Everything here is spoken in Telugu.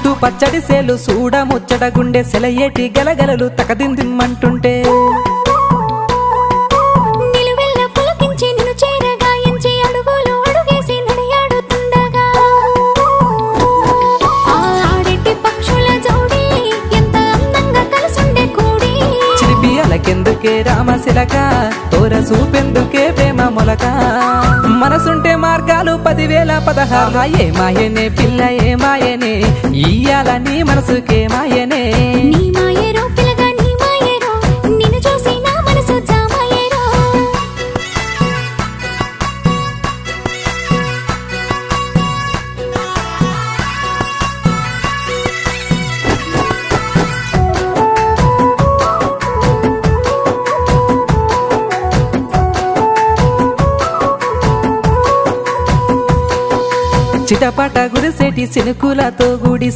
చుట్టూ పచ్చడి సేలు సూడ ముచ్చట గుండె సెలయేటి గలగలలు తకదిందిమ్మంటుంటే చిరిపియలకెందుకే రామశిలక తోర చూపెందుకే ప్రేమ మొలక మనసుంటే మార్గాలు 10,000 ఏ మాయనే పిల్ల ఏ మాయనే ఇయ్యాల నీ మనసుకే మాయనే నీ మాయరో పిల్లగా నీ మాయరో నిన్ను చూసి నా మనసు జామాయరో చిటపట గుడిసేటి సినుకులతో గుడి